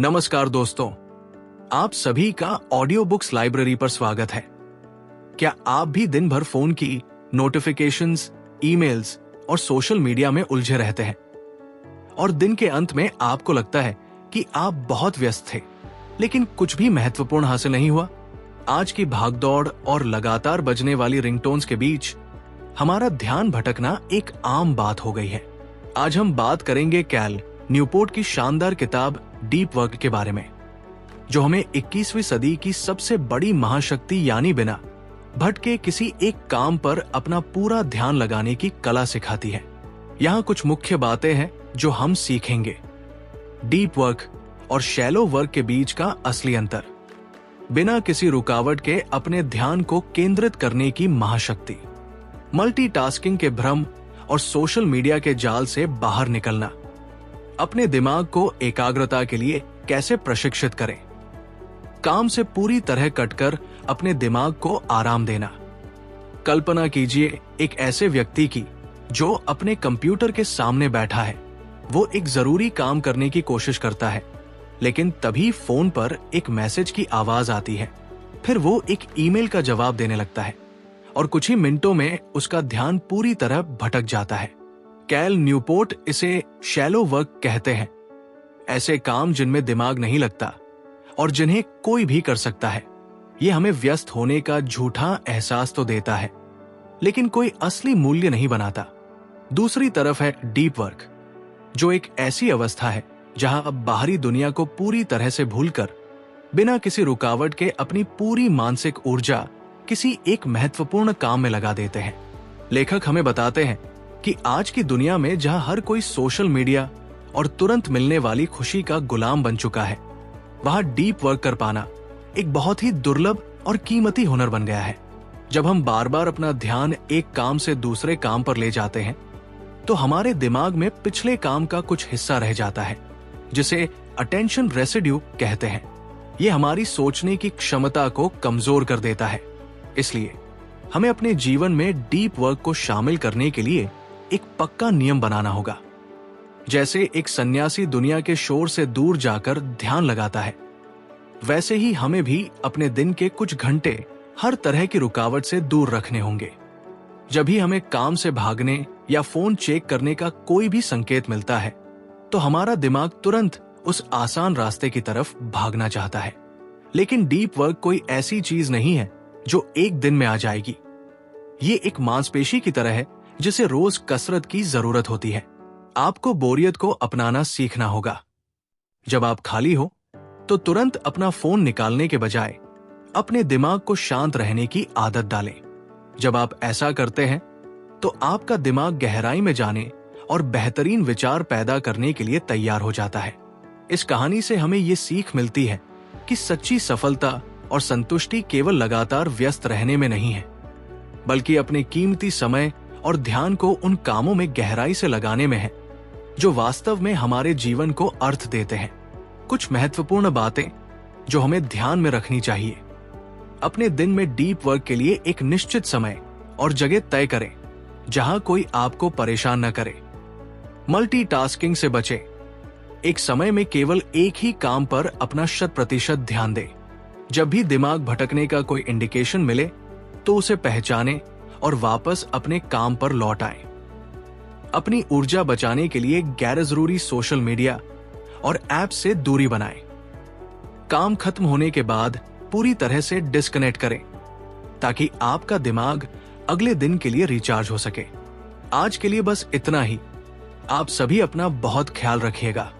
नमस्कार दोस्तों, आप सभी का ऑडियो बुक्स लाइब्रेरी पर स्वागत है। क्या आप भी दिन भर फोन की नोटिफिकेशंस, ईमेल्स और सोशल मीडिया में उलझे रहते हैं और दिन के अंत में आपको लगता है कि आप बहुत व्यस्त थे, लेकिन कुछ भी महत्वपूर्ण हासिल नहीं हुआ? आज की भागदौड़ और लगातार बजने वाली रिंगटोन्स के बीच हमारा ध्यान भटकना एक आम बात हो गई है। आज हम बात करेंगे कैल न्यूपोर्ट की शानदार किताब डीप वर्क के बारे में, जो हमें 21वीं सदी की सबसे बड़ी महाशक्ति यानी बिना भटके किसी एक काम पर अपना पूरा ध्यान लगाने की कला सिखाती है। यहाँ कुछ मुख्य बातें हैं जो हम सीखेंगे। डीप वर्क और शैलो वर्क के बीच का असली अंतर, बिना किसी रुकावट के अपने ध्यान को केंद्रित करने की महाशक्ति, मल्टीटास्किंग के भ्रम और सोशल मीडिया के जाल से बाहर निकलना, अपने दिमाग को एकाग्रता के लिए कैसे प्रशिक्षित करें, काम से पूरी तरह कटकर अपने दिमाग को आराम देना। कल्पना कीजिए एक ऐसे व्यक्ति की जो अपने कंप्यूटर के सामने बैठा है। वो एक जरूरी काम करने की कोशिश करता है, लेकिन तभी फोन पर एक मैसेज की आवाज आती है। फिर वो एक ईमेल का जवाब देने लगता है और कुछ ही मिनटों में उसका ध्यान पूरी तरह भटक जाता है। कैल न्यूपोर्ट इसे शैलो वर्क कहते हैं। ऐसे काम जिनमें दिमाग नहीं लगता और जिन्हें कोई भी कर सकता है। ये हमें व्यस्त होने का झूठा एहसास तो देता है, लेकिन कोई असली मूल्य नहीं बनाता। दूसरी तरफ है डीप वर्क, जो एक ऐसी अवस्था है जहां अब बाहरी दुनिया को पूरी तरह से भूलकर बिना किसी रुकावट के अपनी पूरी मानसिक ऊर्जा किसी एक महत्वपूर्ण काम में लगा देते हैं। लेखक हमें बताते हैं कि आज की दुनिया में जहां हर कोई सोशल मीडिया और तुरंत मिलने वाली खुशी का गुलाम बन चुका है, वहां डीप वर्क कर पाना एक बहुत ही दुर्लभ और कीमती हुनर बन गया है। जब हम बार बार अपना ध्यान एक काम से दूसरे काम पर ले जाते हैं, तो हमारे दिमाग में पिछले काम का कुछ हिस्सा रह जाता है, जिसे अटेंशन रेसिड्यू कहते हैं। यह हमारी सोचने की क्षमता को कमजोर कर देता है। इसलिए हमें अपने जीवन में डीप वर्क को शामिल करने के लिए एक पक्का नियम बनाना होगा। जैसे एक सन्यासी दुनिया के शोर से दूर जाकर ध्यान लगाता है, वैसे ही हमें भी अपने दिन के कुछ घंटे हर तरह की रुकावट से दूर रखने होंगे। जब भी हमें काम से भागने या फोन चेक करने का कोई भी संकेत मिलता है, तो हमारा दिमाग तुरंत उस आसान रास्ते की तरफ भागना चाहता है। लेकिन डीप वर्क कोई ऐसी चीज नहीं है जो एक दिन में आ जाएगी। ये एक मांसपेशी की तरह है जिसे रोज कसरत की जरूरत होती है। आपको बोरियत को अपनाना सीखना होगा। जब आप खाली हो तो तुरंत अपना फोन निकालने के बजाय अपने दिमाग को शांत रहने की आदत डालें। जब आप ऐसा करते हैं तो आपका दिमाग गहराई में जाने और बेहतरीन विचार पैदा करने के लिए तैयार हो जाता है। इस कहानी से हमें ये सीख मिलती है कि सच्ची सफलता और संतुष्टि केवल लगातार व्यस्त रहने में नहीं है, बल्कि अपने कीमती समय और ध्यान को उन कामों में गहराई से लगाने में है जो वास्तव में हमारे जीवन को अर्थ देते हैं। कुछ महत्वपूर्ण बातें जो हमें ध्यान में रखनी चाहिए। अपने दिन में डीप वर्क के लिए एक निश्चित समय और जगह तय करें जहां कोई आपको परेशान न करे। मल्टीटास्किंग से बचें। एक समय में केवल एक ही काम पर अपना 100% ध्यान दें। जब भी दिमाग भटकने का कोई इंडिकेशन मिले तो उसे पहचानें और वापस अपने काम पर लौट आएं। अपनी ऊर्जा बचाने के लिए गैर जरूरी सोशल मीडिया और ऐप से दूरी बनाएं। काम खत्म होने के बाद पूरी तरह से डिस्कनेक्ट करें ताकि आपका दिमाग अगले दिन के लिए रिचार्ज हो सके। आज के लिए बस इतना ही। आप सभी अपना बहुत ख्याल रखिएगा।